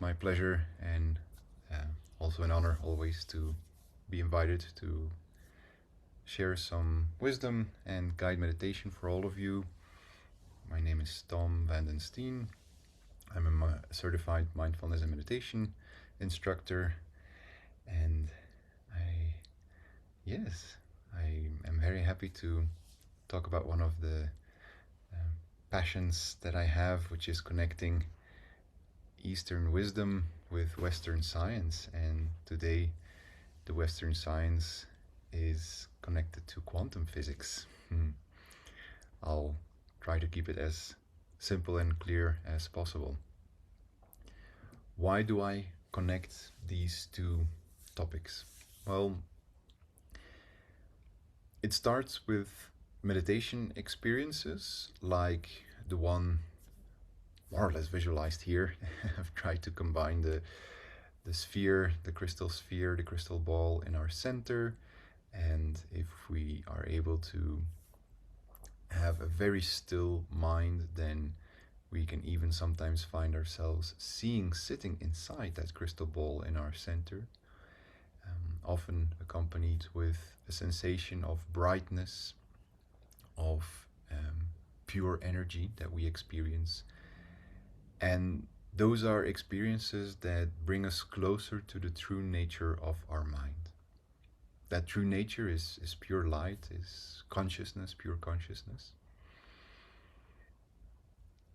my pleasure and also an honor always to be invited to share some wisdom and guide meditation for all of you. My name is Tom van Steen. I'm a certified mindfulness and meditation instructor, and I, yes, I am very happy to talk about one of the passions that I have, which is connecting Eastern wisdom with Western science. And today, the Western science is connected to quantum physics. I'll try to keep it as simple and clear as possible. Why do I connect these two topics? Well, it starts with meditation experiences like the one more or less visualized here. I've tried to combine the sphere, the crystal ball in our center, and if we are able to have a very still mind, then we can even sometimes find ourselves sitting inside that crystal ball in our center, often accompanied with a sensation of brightness, of pure energy that we experience. And those are experiences that bring us closer to the true nature of our mind. That true nature is pure light, is consciousness, pure consciousness.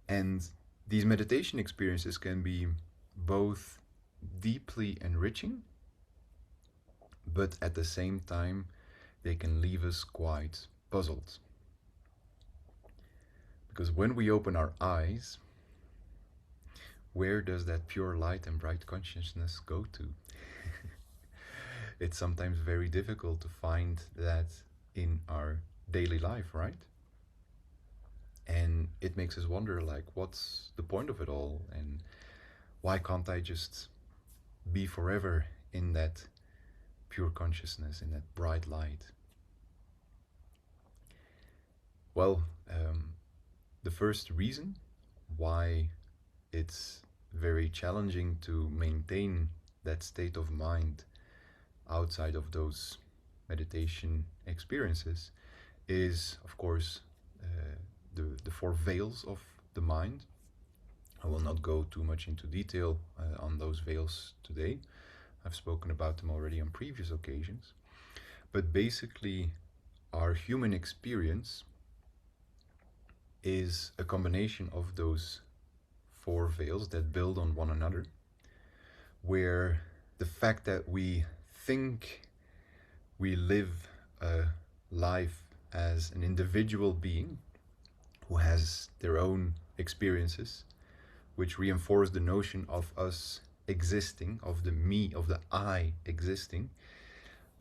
And these meditation experiences can be both deeply enriching, but at the same time, they can leave us quite puzzled. Because when we open our eyes, where does that pure light and bright consciousness go to? It's sometimes very difficult to find that in our daily life, right? And it makes us wonder, like, what's the point of it all? And why can't I just be forever in that pure consciousness, in that bright light? Well, the first reason why it's very challenging to maintain that state of mind outside of those meditation experiences is, of course, the four veils of the mind. I will not go too much into detail on those veils today. I've spoken about them already on previous occasions. But basically, our human experience is a combination of those four veils that build on one another, where the fact that we think we live a life as an individual being who has their own experiences, which reinforce the notion of us existing, of the me, of the I existing,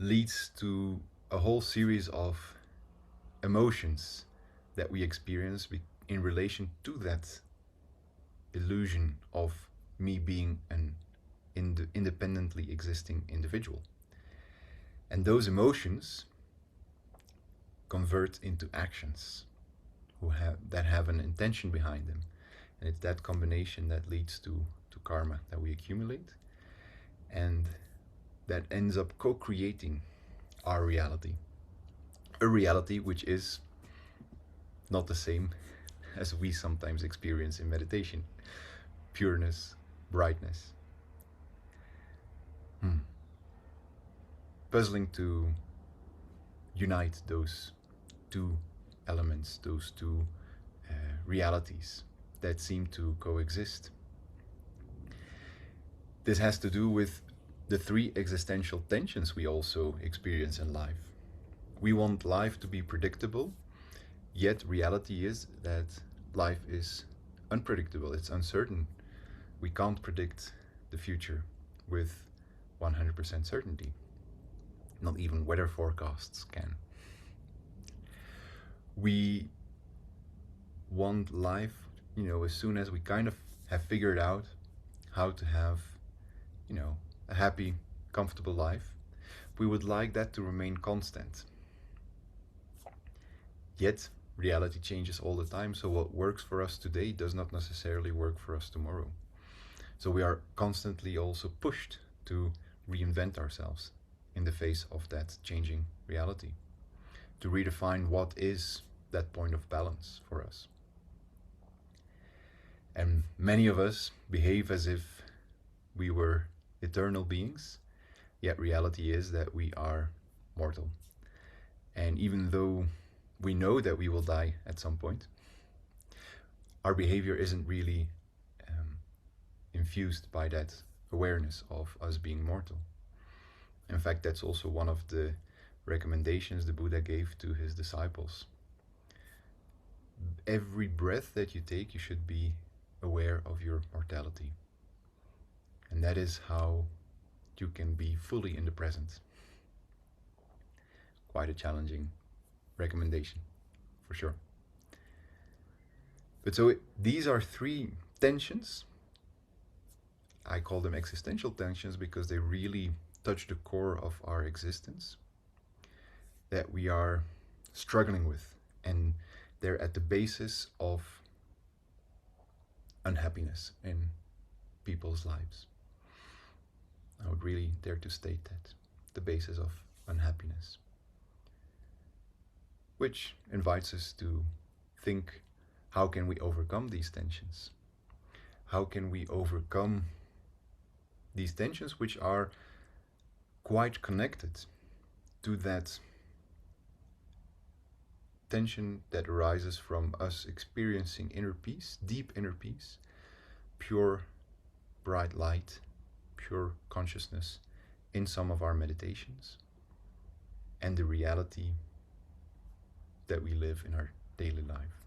leads to a whole series of emotions that we experience in relation to that illusion of me being an independently existing individual. And those emotions convert into actions that have an intention behind them. And it's that combination that leads to karma that we accumulate, and that ends up co-creating our reality. A reality which is not the same as we sometimes experience in meditation. Pureness, brightness. Puzzling to unite those two elements, those two realities that seem to coexist. This has to do with the three existential tensions we also experience in life. We want life to be predictable, yet reality is that life is unpredictable, it's uncertain. We can't predict the future with 100% certainty. Not even weather forecasts can. We want life, as soon as we kind of have figured out how to have, a happy, comfortable life, we would like that to remain constant. Yet, reality changes all the time, so what works for us today does not necessarily work for us tomorrow. So we are constantly also pushed to reinvent ourselves in the face of that changing reality, to redefine what is that point of balance for us. And many of us behave as if we were eternal beings, yet reality is that we are mortal. And even though we know that we will die at some point, our behavior isn't really infused by that awareness of us being mortal. In fact, that's also one of the recommendations the Buddha gave to his disciples. Every breath that you take, you should be aware of your mortality. And that is how you can be fully in the present. Quite a challenging recommendation, for sure. But so these are three tensions. I call them existential tensions because they really touch the core of our existence that we are struggling with, and they're at the basis of unhappiness in people's lives. I would really dare to state that, the basis of unhappiness, which invites us to think, how can we overcome these tensions? How can we overcome these tensions, which are quite connected to that tension that arises from us experiencing inner peace, deep inner peace, pure bright light, pure consciousness in some of our meditations, and the reality that we live in our daily life.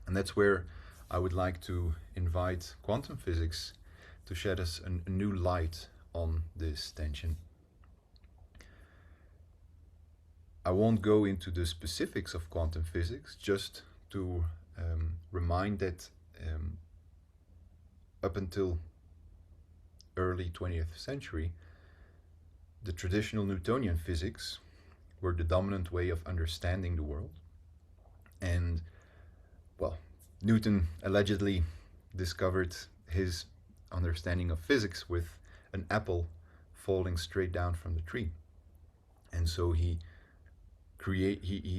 And that's where I would like to invite quantum physics to shed us a new light on this tension. I won't go into the specifics of quantum physics, just to remind that up until early 20th century, the traditional Newtonian physics were the dominant way of understanding the world. And, well, Newton allegedly discovered his understanding of physics with an apple falling straight down from the tree. And so he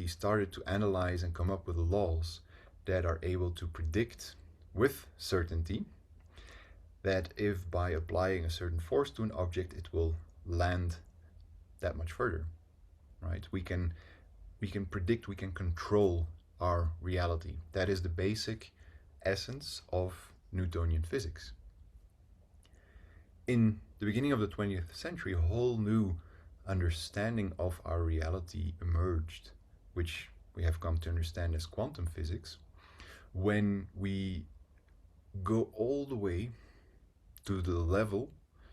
started to analyze and come up with laws that are able to predict with certainty that if by applying a certain force to an object, it will land that much further, right? We can predict, we can control our reality. That is the basic essence of Newtonian physics. In the beginning of the 20th century, a whole new understanding of our reality emerged, which we have come to understand as quantum physics, when we go all the way to the level,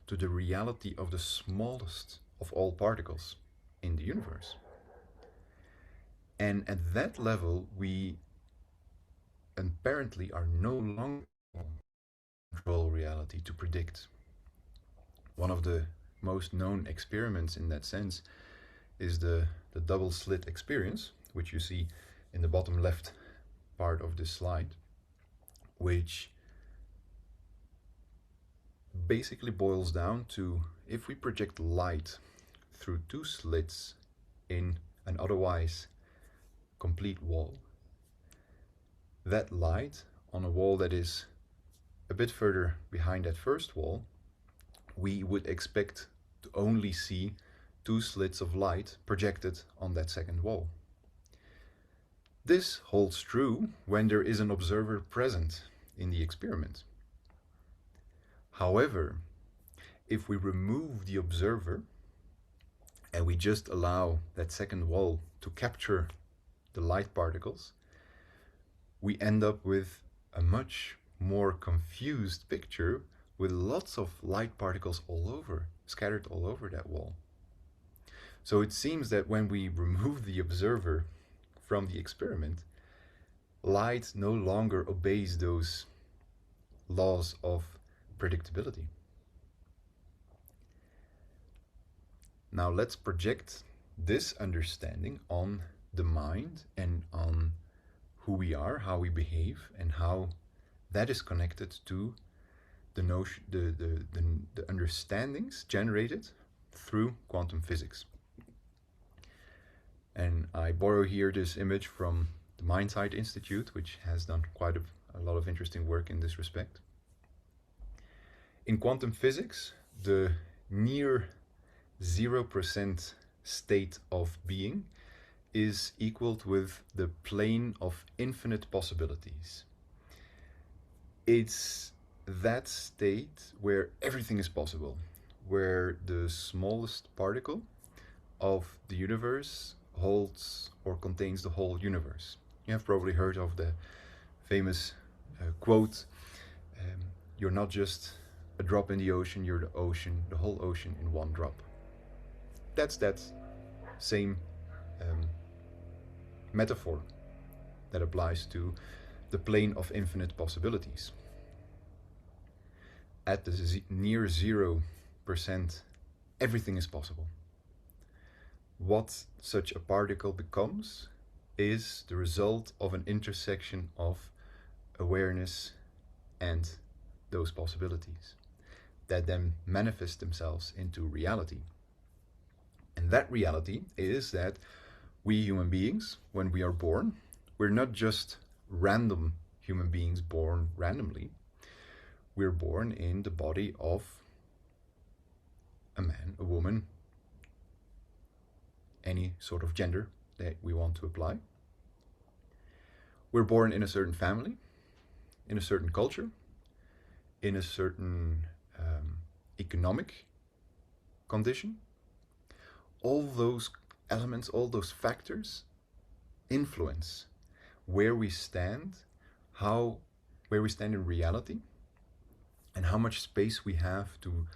to the reality of the smallest of all particles in the universe. And at that level, we apparently are no longer control reality to predict. One of the most known experiments in that sense is the double slit experience, which you see in the bottom left part of this slide, which basically boils down to, if we project light through two slits in an otherwise complete wall, that light on a wall that is a bit further behind that first wall, we would expect to only see two slits of light projected on that second wall. This holds true when there is an observer present in the experiment. However, if we remove the observer and we just allow that second wall to capture the light particles, we end up with a much more confused picture with lots of light particles all over, scattered all over that wall. So it seems that when we remove the observer from the experiment, light no longer obeys those laws of predictability. Now let's project this understanding on the mind and on who we are, how we behave, and how that is connected to the notion, the understandings generated through quantum physics. And I borrow here this image from the Mindsight Institute, which has done quite a lot of interesting work in this respect. In quantum physics, the near 0% state of being is equaled with the plane of infinite possibilities. It's that state where everything is possible, where the smallest particle of the universe holds or contains the whole universe. You have probably heard of the famous quote, you're not just a drop in the ocean, you're the ocean, the whole ocean in one drop. That's that same metaphor that applies to the plane of infinite possibilities. At the near 0%, everything is possible. What such a particle becomes is the result of an intersection of awareness and those possibilities that then manifest themselves into reality. And that reality is that we human beings, when we are born, we're not just random human beings born randomly. We're born in the body of a man, a woman, any sort of gender that we want to apply. We're born in a certain family, in a certain culture, in a certain economic condition. All those elements, all those factors influence where we stand, where we stand in reality, and how much space we have to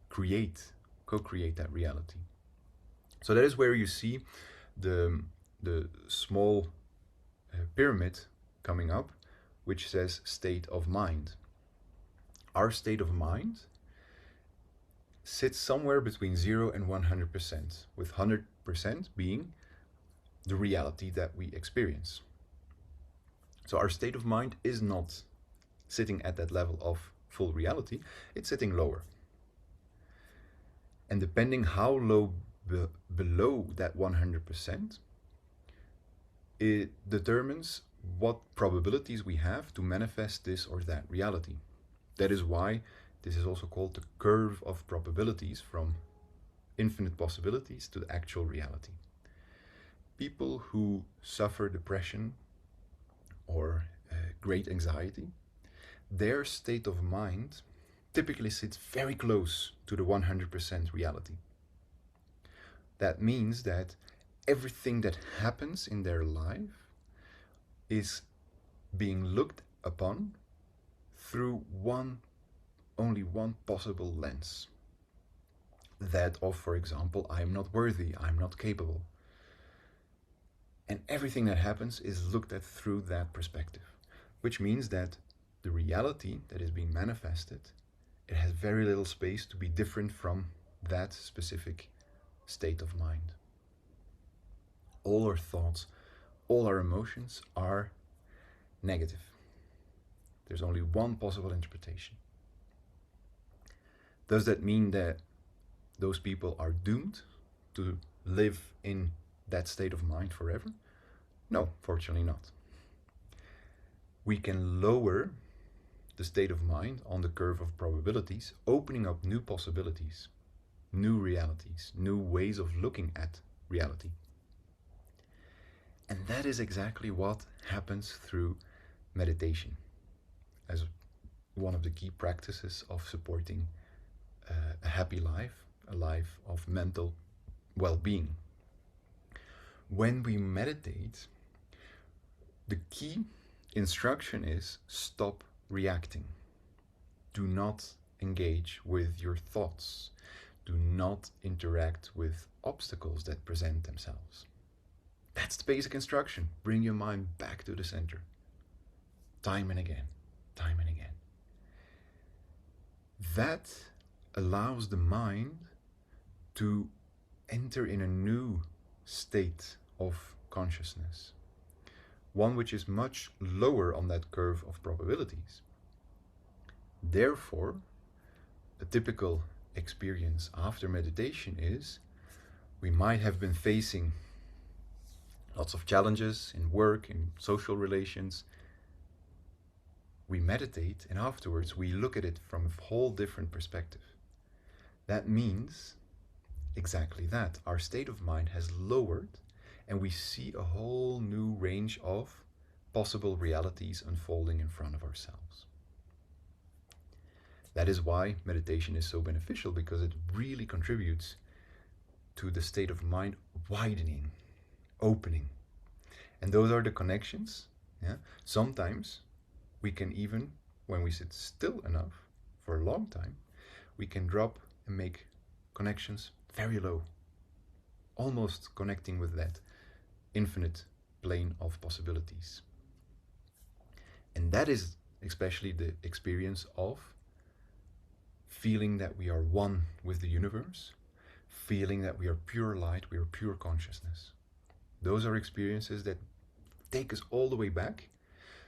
co-create that reality. So that is where you see the small pyramid coming up, which says state of mind. Our state of mind sits somewhere between 0 and 100%, with 100% being the reality that we experience. So our state of mind is not sitting at that level of full reality, it's sitting lower. And depending how low below that 100%, it determines what probabilities we have to manifest this or that reality. That is why this is also called the curve of probabilities, from infinite possibilities to the actual reality. People who suffer depression or great anxiety, their state of mind typically sits very close to the 100% reality. That means that everything that happens in their life is being looked upon through only one possible lens. That of, for example, I'm not worthy, I'm not capable. And everything that happens is looked at through that perspective, which means that the reality that is being manifested, it has very little space to be different from that specific state of mind. All our thoughts, all our emotions are negative. There's only one possible interpretation. Does that mean that those people are doomed to live in that state of mind forever? No, fortunately not. We can lower the state of mind on the curve of probabilities, opening up new possibilities, new realities, new ways of looking at reality. And that is exactly what happens through meditation, as one of the key practices of supporting a happy life, a life of mental well-being. When we meditate, the key instruction is stop reacting. Do not engage with your thoughts. Do not interact with obstacles that present themselves. That's the basic instruction. Bring your mind back to the center. Time and again, time and again. That allows the mind to enter in a new state of consciousness, one which is much lower on that curve of probabilities. Therefore, a typical experience after meditation is we might have been facing lots of challenges in work, in social relations. We meditate, and afterwards we look at it from a whole different perspective. That means exactly that. Our state of mind has lowered, and we see a whole new range of possible realities unfolding in front of ourselves. That is why meditation is so beneficial, because it really contributes to the state of mind widening, opening. And those are the connections. Yeah? Sometimes we can even, when we sit still enough for a long time, we can drop and make connections very low, almost connecting with that infinite plane of possibilities. And that is especially the experience of feeling that we are one with the universe, feeling that we are pure light, we are pure consciousness. Those are experiences that take us all the way back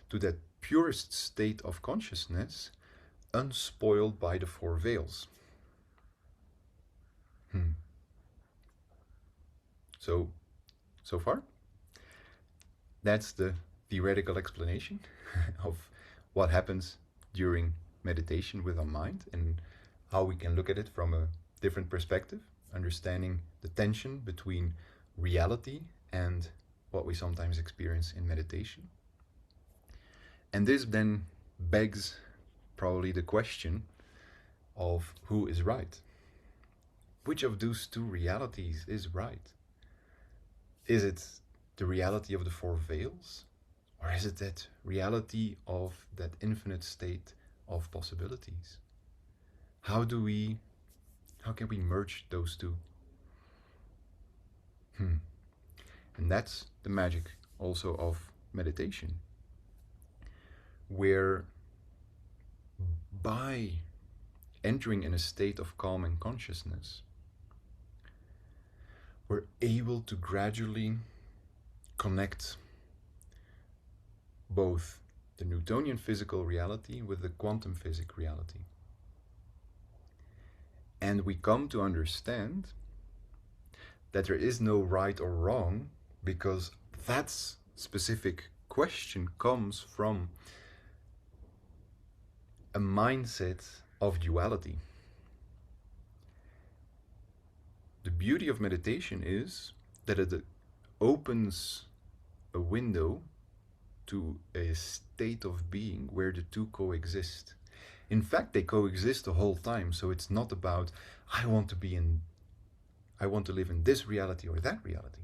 to that purest state of consciousness, unspoiled by the four veils. So far, that's the theoretical explanation of what happens during meditation with our mind and how we can look at it from a different perspective, understanding the tension between reality and what we sometimes experience in meditation. And this then begs probably the question of who is right. Which of those two realities is right? Is it the reality of the four veils? Or is it that reality of that infinite state of possibilities? How can we merge those two? And that's the magic also of meditation, where by entering in a state of calm and consciousness, we're able to gradually connect both the Newtonian physical reality with the quantum physics reality. And we come to understand that there is no right or wrong, because that specific question comes from a mindset of duality. The beauty of meditation is that it opens a window to a state of being where the two coexist. In fact, they coexist the whole time, so it's not about I want to live in this reality or that reality.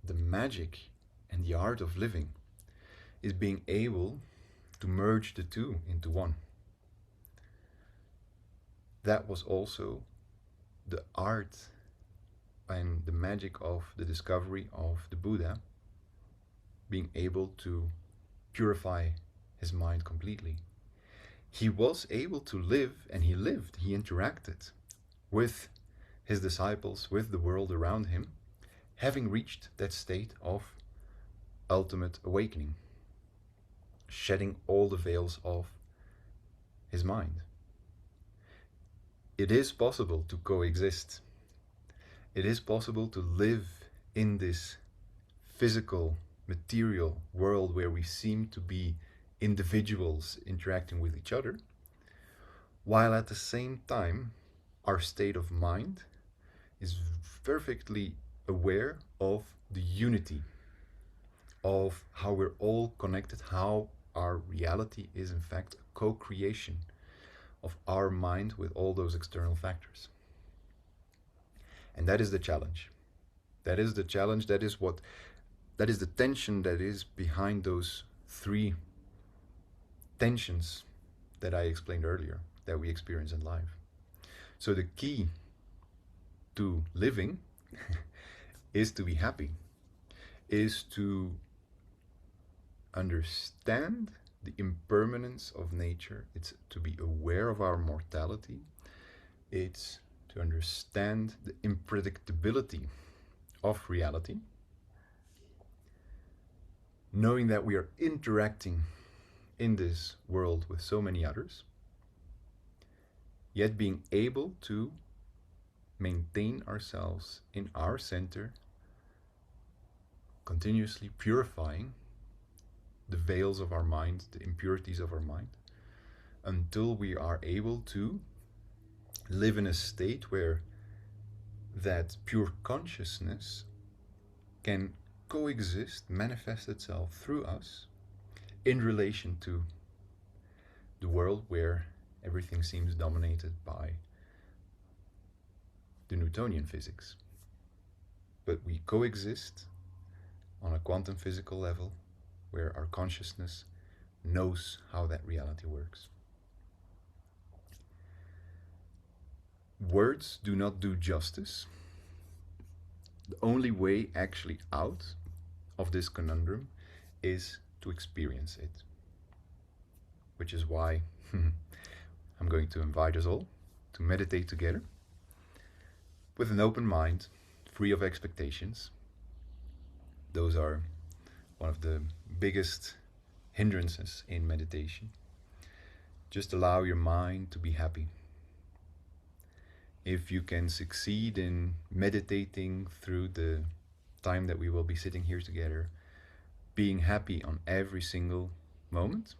The magic and the art of living is being able to merge the two into one. That was also the art and the magic of the discovery of the Buddha, being able to purify his mind completely. He was able to live, and he lived, he interacted with his disciples, with the world around him, having reached that state of ultimate awakening, shedding all the veils of his mind. It is possible to coexist. It is possible to live in this physical, material world where we seem to be individuals interacting with each other, while at the same time our state of mind is perfectly aware of the unity of how we're all connected, how our reality is in fact a co-creation of our mind with all those external factors. And that is the challenge. That is the challenge. That is the tension that is behind those three tensions that I explained earlier that we experience in life. So the key to living is to be happy, is to understand the impermanence of nature. It's to be aware of our mortality. It's to understand the unpredictability of reality, knowing that we are interacting in this world with so many others, yet being able to maintain ourselves in our center, continuously purifying the veils of our mind, the impurities of our mind, until we are able to live in a state where that pure consciousness can coexist, manifest itself through us in relation to the world where everything seems dominated by the Newtonian physics. But we coexist on a quantum physical level where our consciousness knows how that reality works. Words do not do justice. The only way actually out of this conundrum is to experience it. Which is why I'm going to invite us all to meditate together with an open mind, free of expectations. Those are one of the biggest hindrances in meditation. Just allow your mind to be happy. If you can succeed in meditating through the time that we will be sitting here together, being happy on every single moment,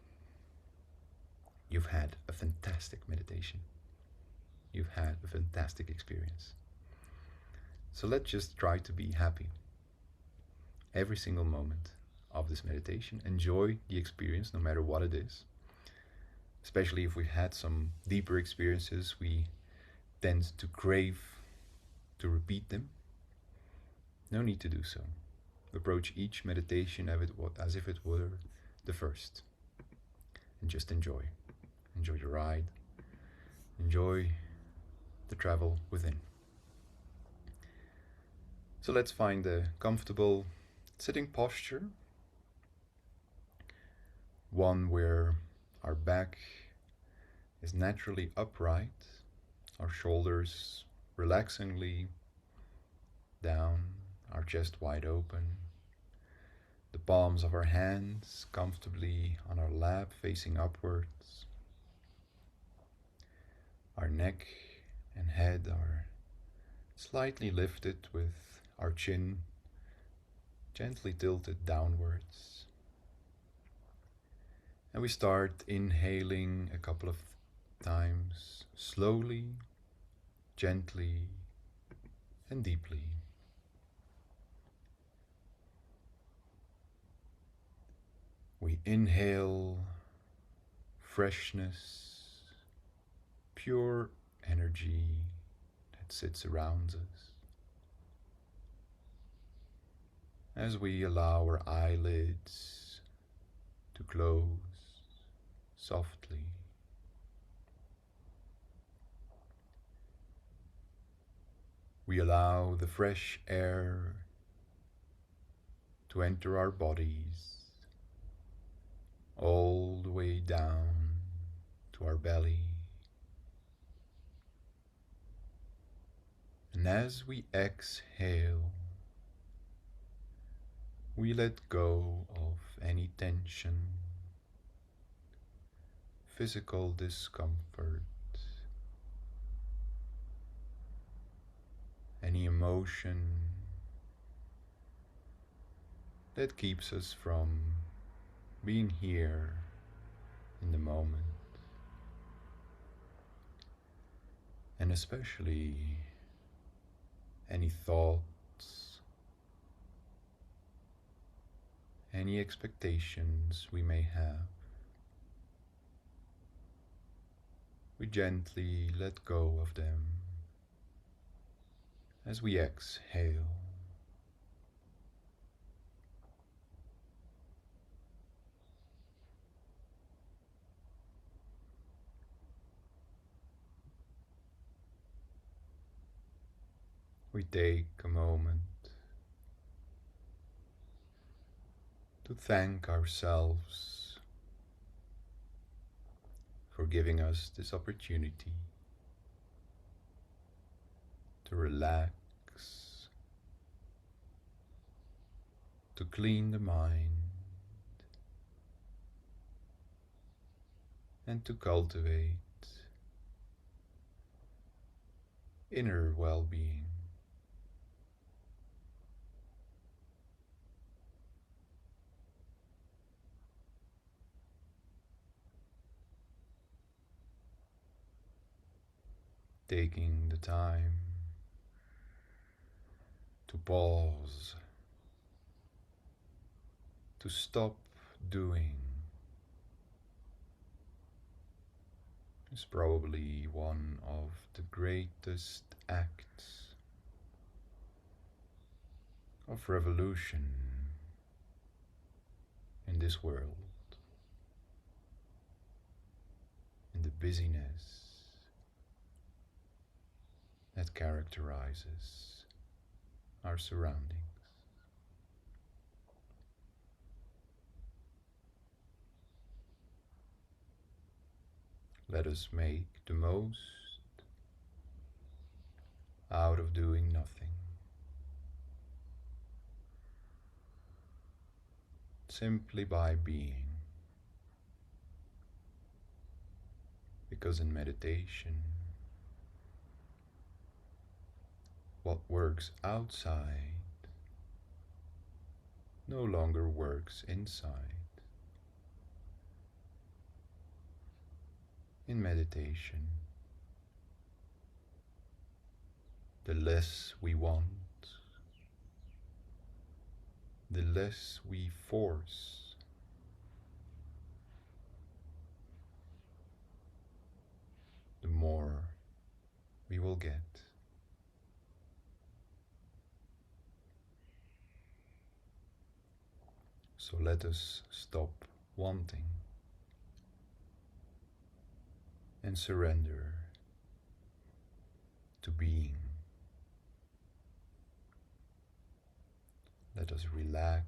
you've had a fantastic meditation. You've had a fantastic experience. So let's just try to be happy every single moment of this meditation. Enjoy the experience no matter what it is. Especially if we've had some deeper experiences, we tend to crave to repeat them. No need to do so. Approach each meditation as if it were the first. And just enjoy. Enjoy the ride. Enjoy the travel within. So let's find a comfortable sitting posture. One where our back is naturally upright, our shoulders relaxingly down, our chest wide open, the palms of our hands comfortably on our lap facing upwards. Our neck and head are slightly lifted with our chin gently tilted downwards. And we start inhaling a couple of times, slowly, gently, and deeply. We inhale freshness, pure energy that sits around us. As we allow our eyelids to close softly. We allow the fresh air to enter our bodies all the way down to our belly. And as we exhale, we let go of any tension, physical discomfort, any emotion that keeps us from being here in the moment. And especially any thoughts, any expectations we may have. We gently let go of them as we exhale. We take a moment to thank ourselves for giving us this opportunity to relax, to clean the mind, and to cultivate inner well-being. Taking the time to pause, to stop doing, is probably one of the greatest acts of revolution in this world, in the busyness that characterizes our surroundings. Let us make the most out of doing nothing, simply by being. Because in meditation, what works outside no longer works inside. In meditation, the less we want, the less we force, the more we will get. So let us stop wanting and surrender to being. Let us relax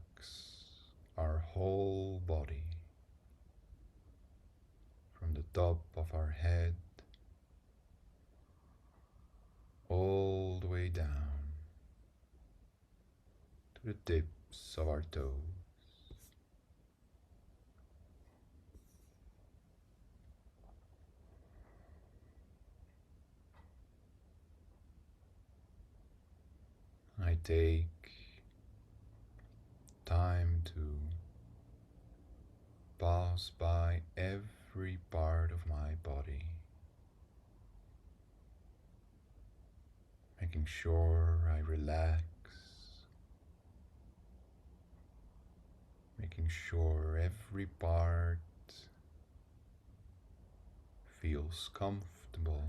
our whole body, from the top of our head all the way down to the tips of our toes. I take time to pass by every part of my body, making sure I relax, making sure every part feels comfortable.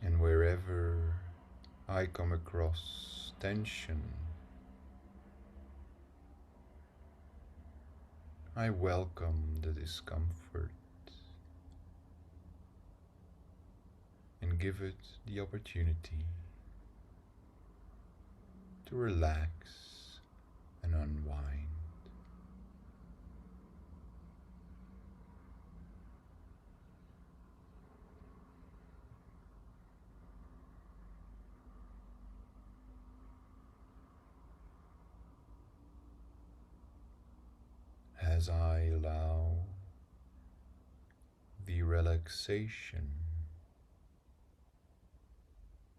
And wherever I come across tension, I welcome the discomfort and give it the opportunity to relax and unwind. As I allow the relaxation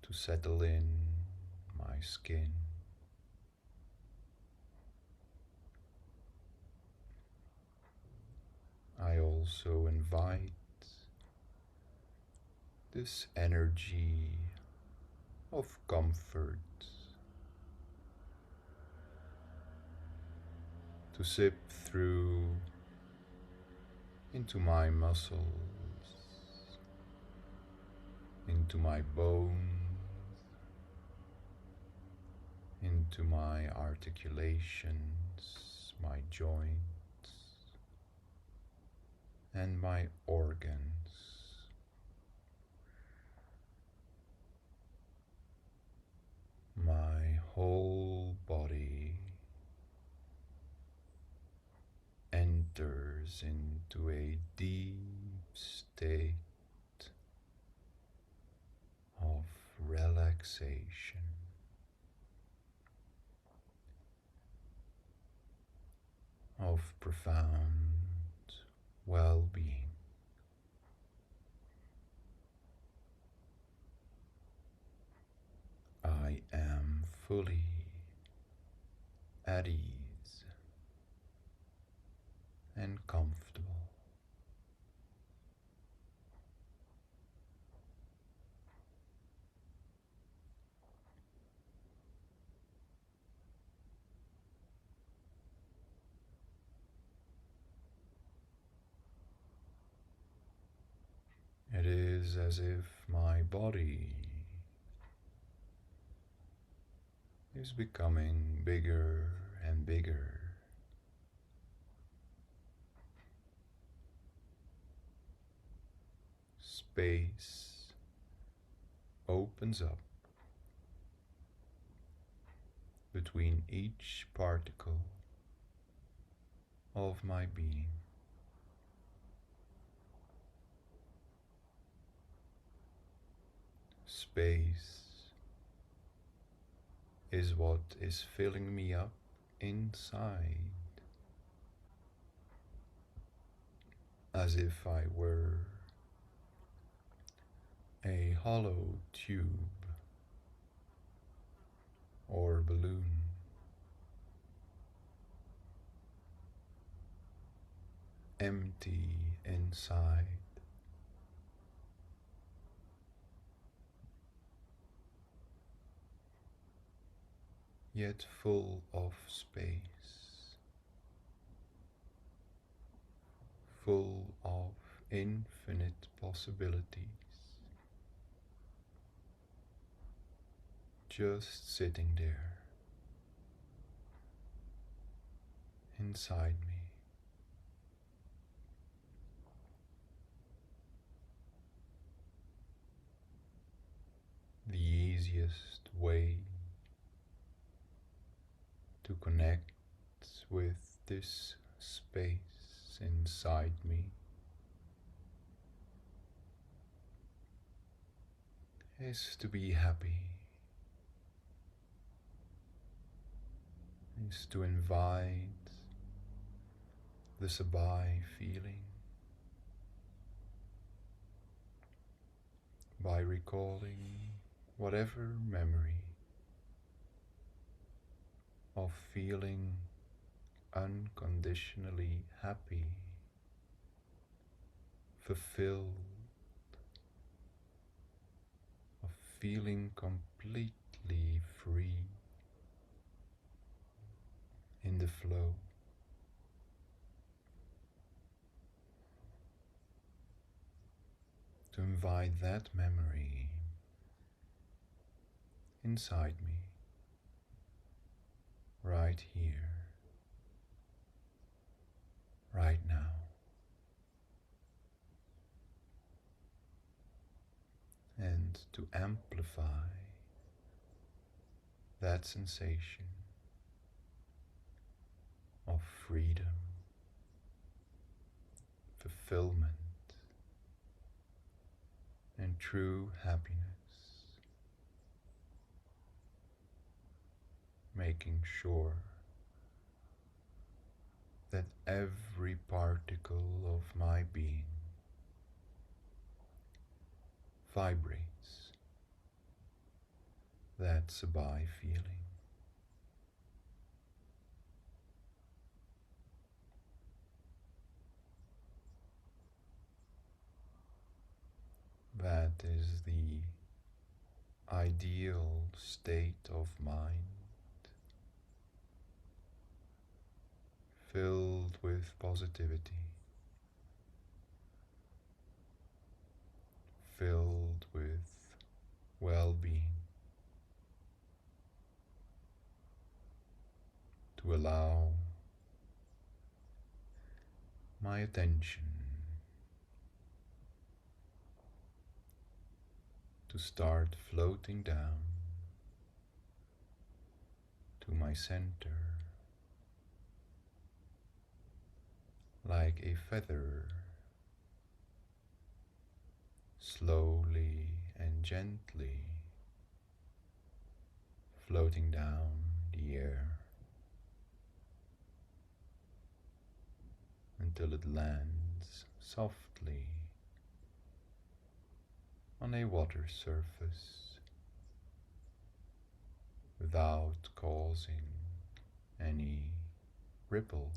to settle in my skin, I also invite this energy of comfort to sip through into my muscles, into my bones, into my articulations, my joints, and my organs. My whole body enters into a deep state of relaxation. of profound well-being. I am fully at ease and comfortable. It is as if my body is becoming bigger and bigger. Space opens up between each particle of my being. Space is what is filling me up inside, as if I were a hollow tube or balloon, empty inside, yet full of space, full of infinite possibilities, just sitting there inside me. The easiest way to connect with this space inside me is to be happy, is to invite the Sabai feeling by recalling whatever memory of feeling unconditionally happy, fulfilled, of feeling completely free in the flow. To invite that memory inside me, right here, right now, and to amplify that sensation of freedom, fulfillment, and true happiness, making sure that every particle of my being vibrates that Sabai feeling. That is the ideal state of mind, filled with positivity, filled with well-being, to allow my attention to start floating down to my center like a feather, slowly and gently floating down the air. until it lands softly on a water surface without causing any ripples,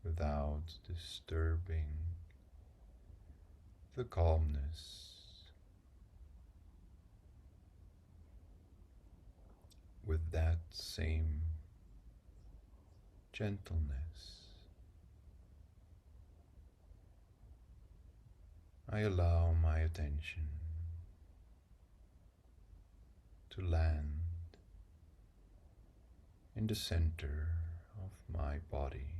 without disturbing the calmness, with that same gentleness. I allow my attention to land in the center of my body,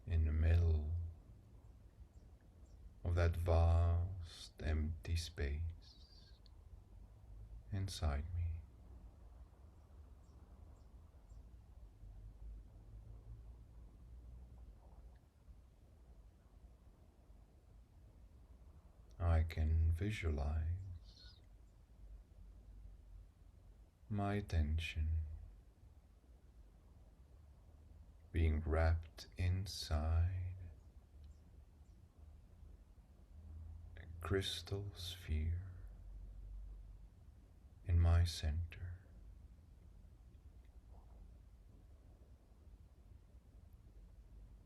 in the middle of that vast empty space inside me. I can visualize my attention being wrapped inside a crystal sphere in my center,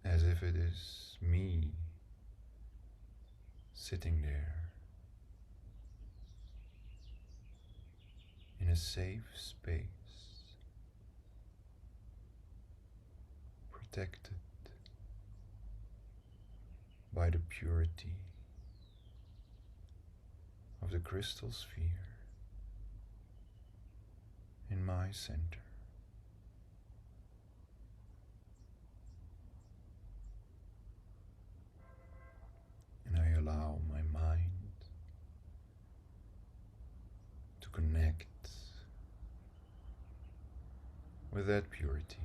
as if it is me sitting there in a safe space, protected by the purity of the crystal sphere in my center. And I allow my mind to connect with that purity,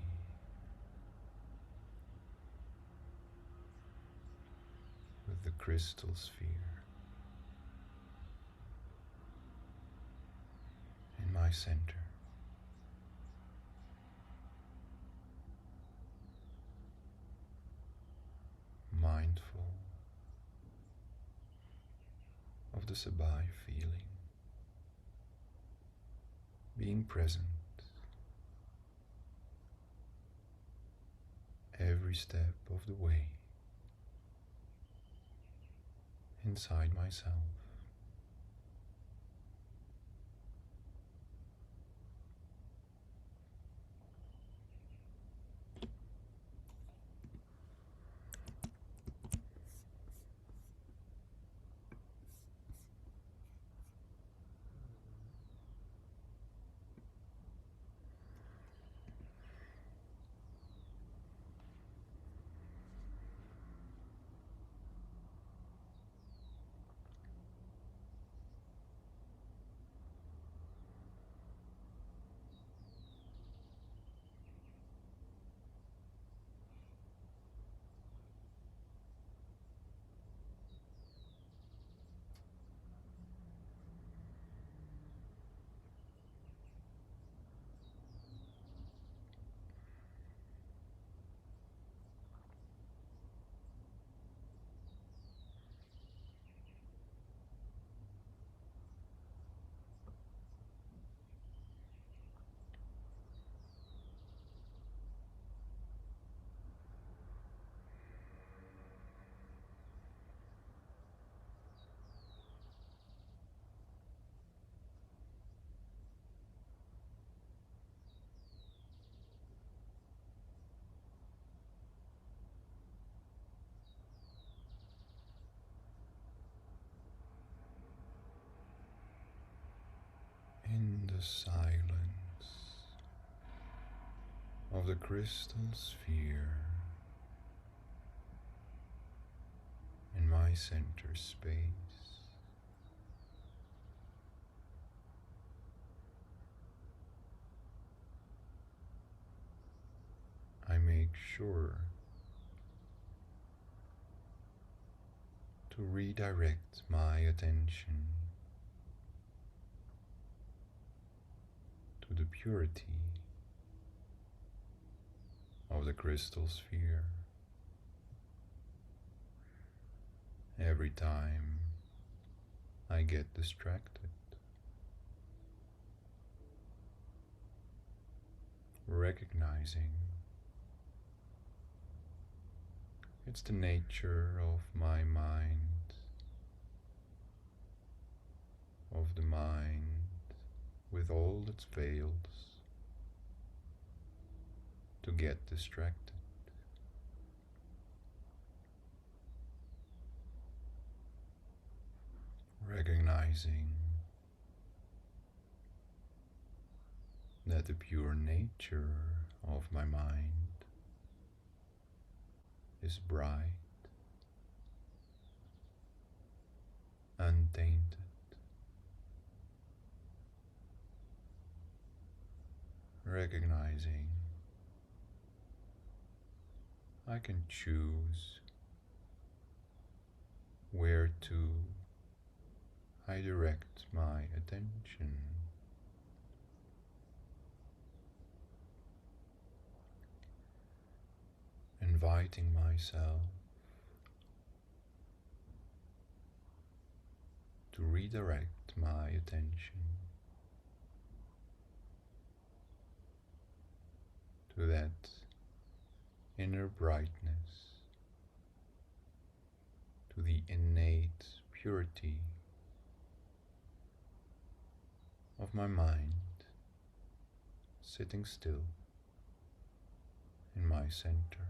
with the crystal sphere in my center. Mindful of the Sabai feeling, being present every step of the way inside myself. In the silence of the crystal sphere in my center space, I make sure to redirect my attention to the purity the crystal sphere. Every time I get distracted, recognizing it's the nature of my mind, of the mind with all its veils, to get distracted. Recognizing that the pure nature of my mind is bright, untainted, recognizing I can choose where to I direct my attention, inviting myself to redirect my attention to that inner brightness, to the innate purity of my mind sitting still in my center.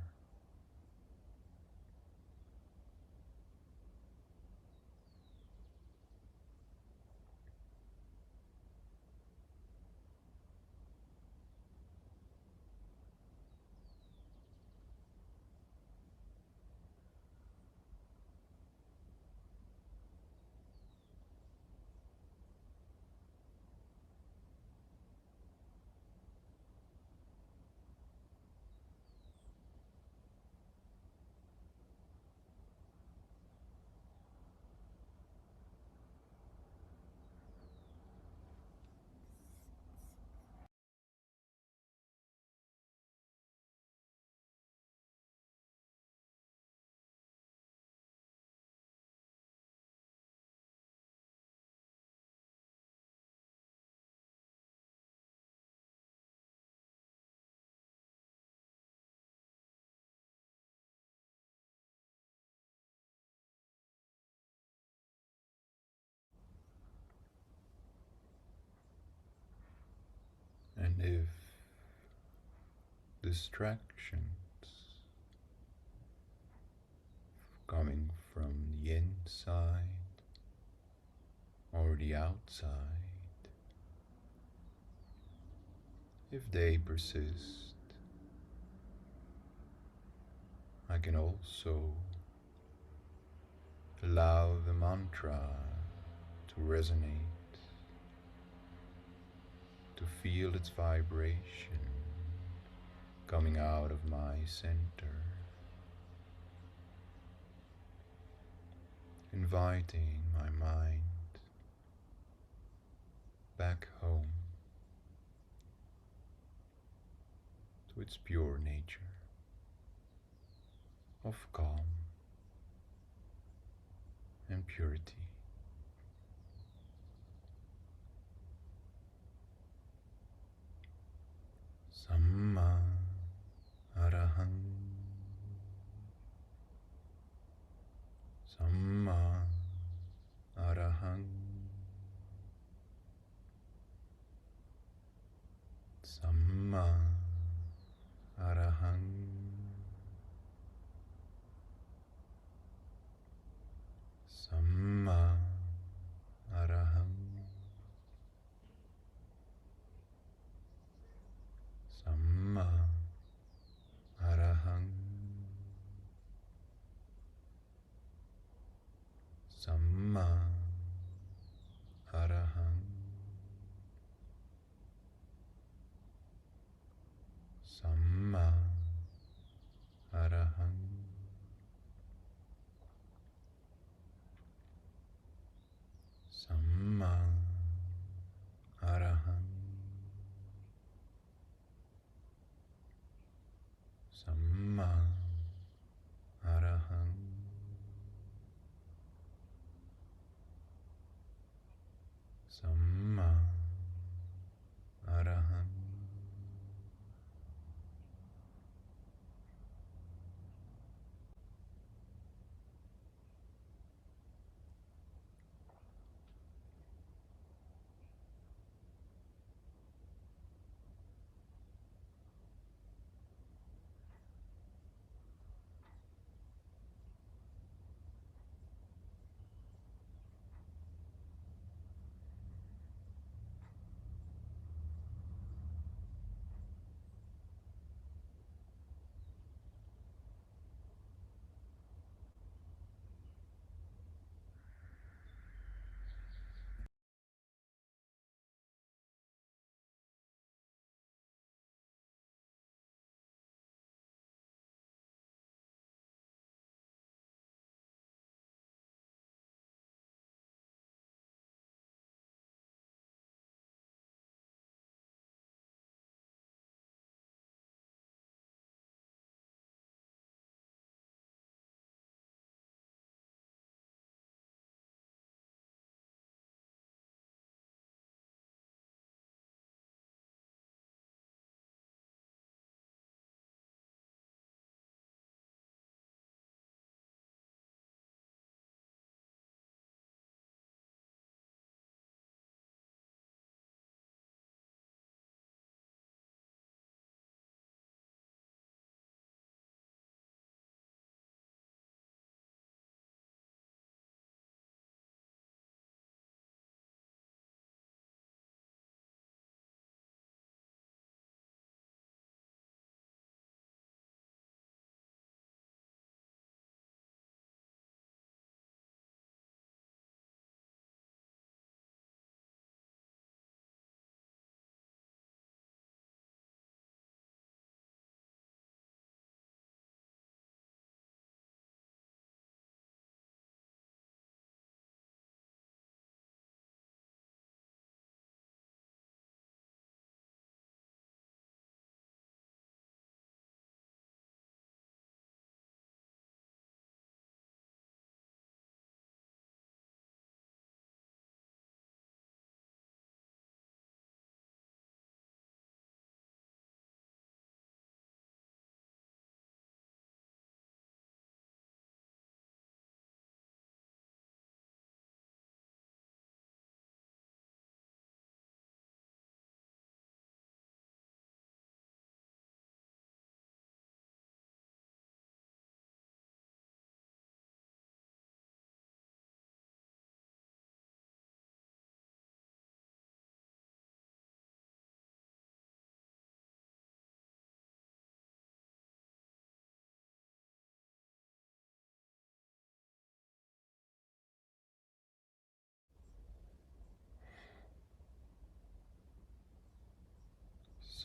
And if distractions coming from the inside or the outside, if they persist, I can also allow the mantra to resonate, to feel its vibration coming out of my center, inviting my mind back home to its pure nature of calm and purity. Samma Arahang, Samma Arahang, Samma Arahang, Samma Arahang, Samma Arahang, Samma Arahang, Samma Arahang, Samma Arahang, Samma Arahang Samma Arahang.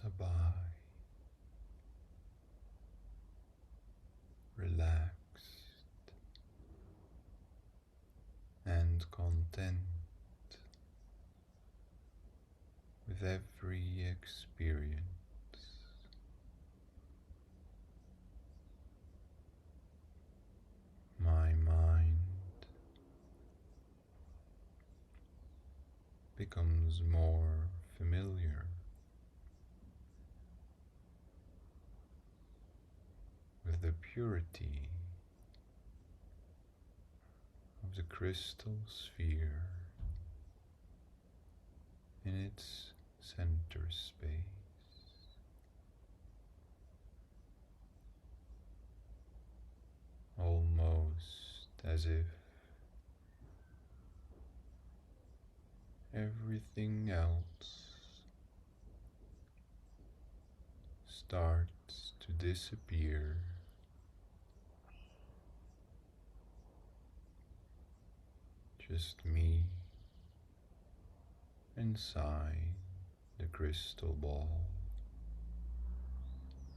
Sabai, relaxed and content with every experience. My mind becomes more familiar with the purity of the crystal sphere in its center space, almost as if everything else starts to disappear. Just me inside the crystal ball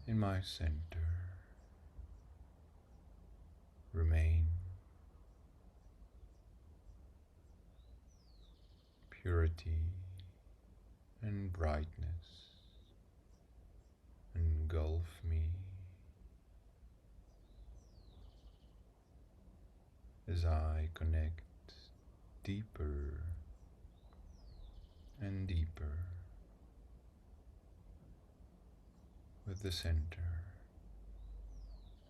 in my center. Remain purity and brightness engulf me as I connect deeper and deeper with the center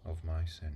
of my center.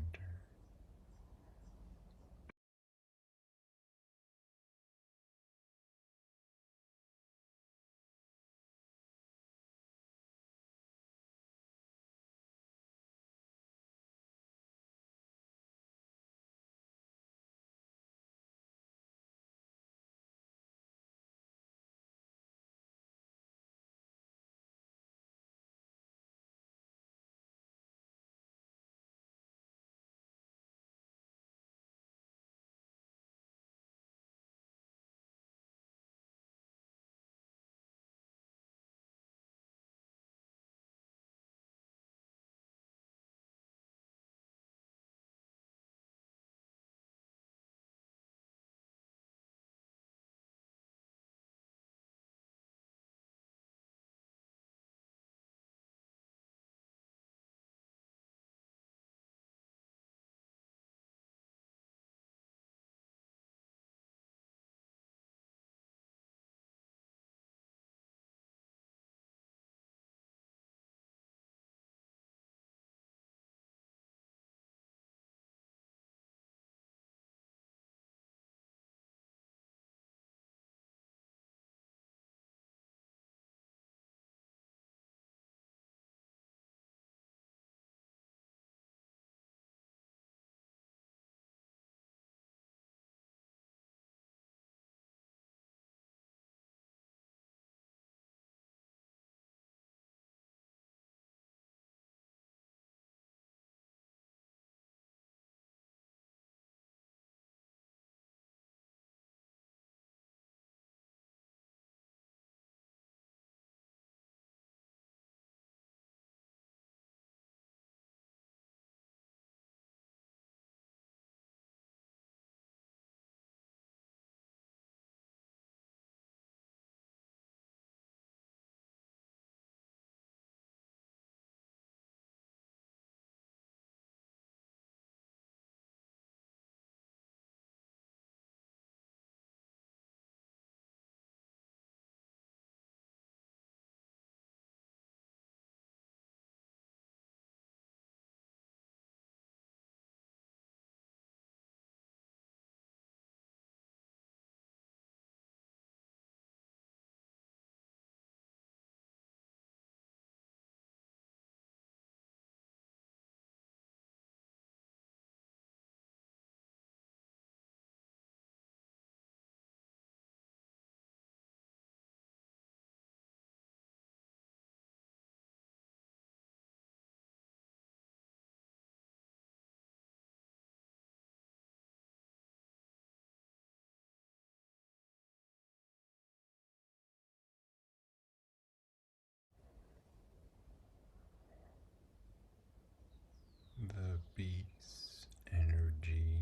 The peace energy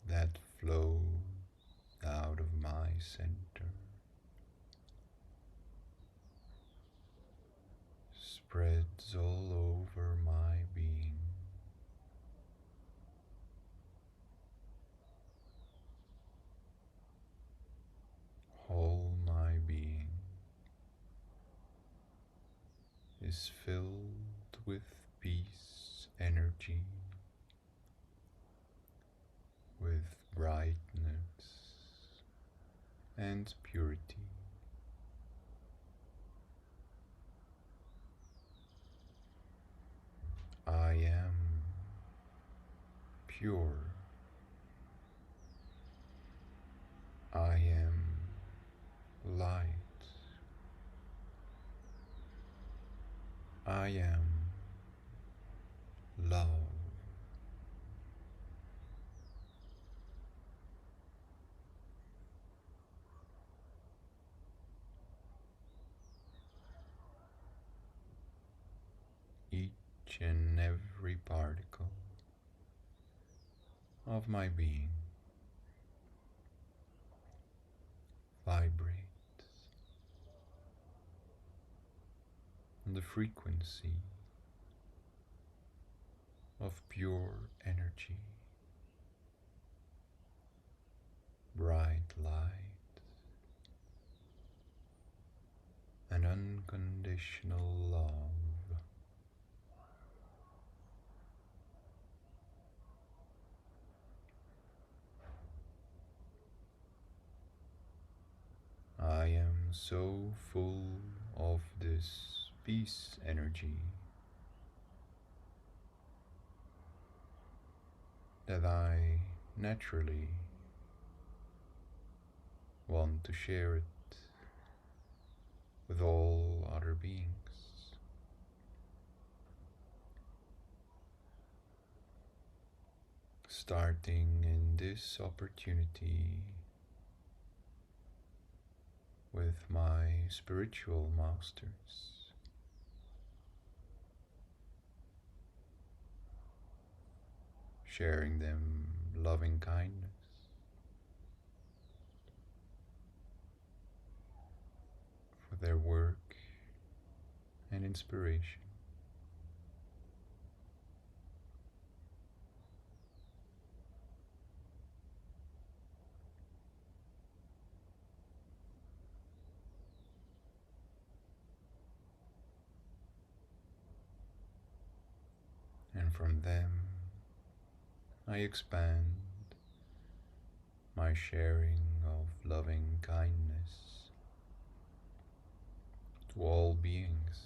that flows out of my center spreads all over my being. Whole my being is filled with peace energy, with brightness and purity. I am pure. I am light. I am love. Each and every particle of my being vibrates on the frequency of pure energy. bright light and unconditional love. I am so full of this peace energy that I naturally want to share it with all other beings. Starting in this opportunity with my spiritual masters, sharing them loving kindness for their work and inspiration. And from them, I expand my sharing of loving kindness to all beings.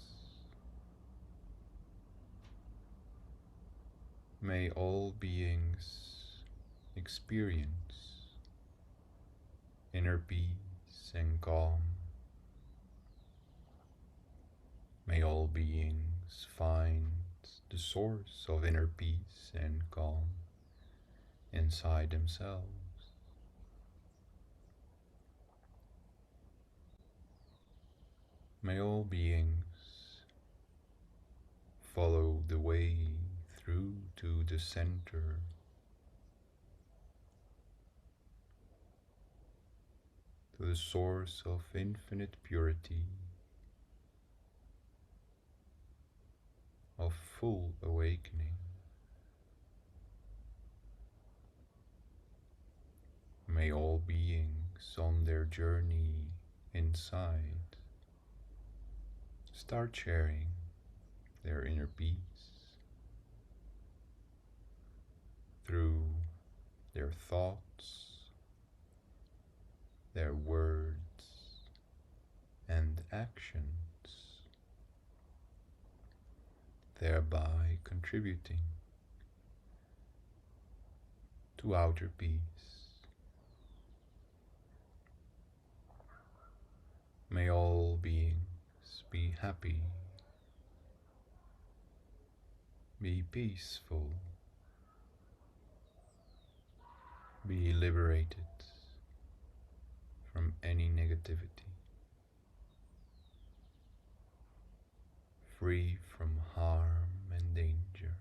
May all beings experience inner peace and calm. May all beings find the source of inner peace and calm inside themselves. May all beings follow the way through to the center, to the source of infinite purity, of full awakening. May all beings on their journey inside start sharing their inner peace through their thoughts, their words, and actions, thereby contributing to outer peace. May all beings be happy, be peaceful, be liberated from any negativity, free from harm and danger,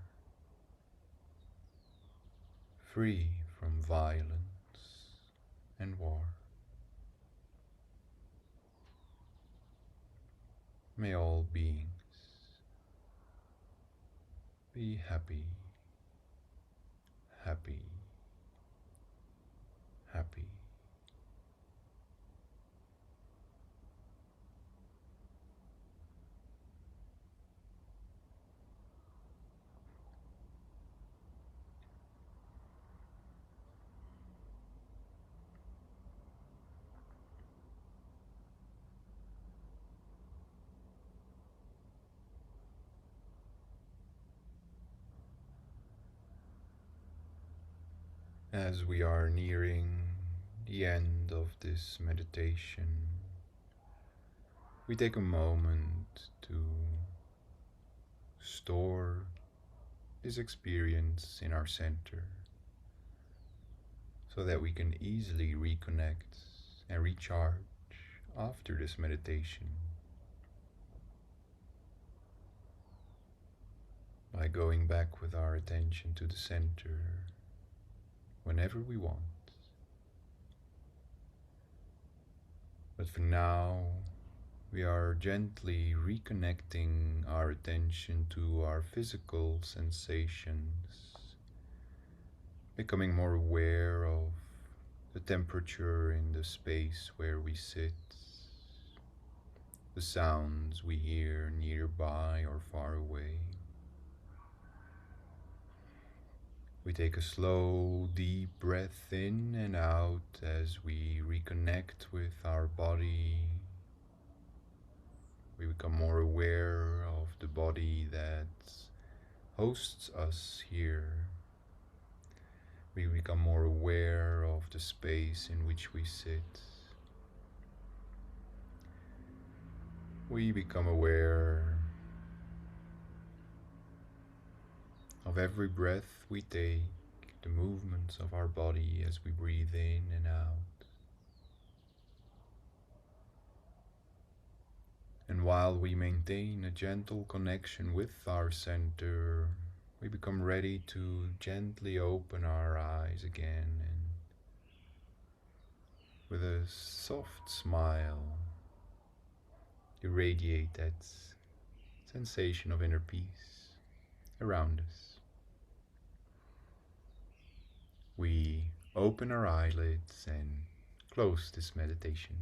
free from violence and war. May all beings be happy, happy, happy. As we are nearing the end of this meditation, we take a moment to store this experience in our center so that we can easily reconnect and recharge after this meditation by going back with our attention to the center whenever we want. But for now, we are gently reconnecting our attention to our physical sensations, becoming more aware of the temperature in the space where we sit, the sounds we hear nearby or far away. We take a slow, deep breath in and out as we reconnect with our body. We become more aware of the body that hosts us here. We become more aware of the space in which we sit. We become aware of every breath we take, the movements of our body as we breathe in and out. And while we maintain a gentle connection with our center, we become ready to gently open our eyes again, and with a soft smile, irradiate that sensation of inner peace around us. We open our eyelids and close this meditation.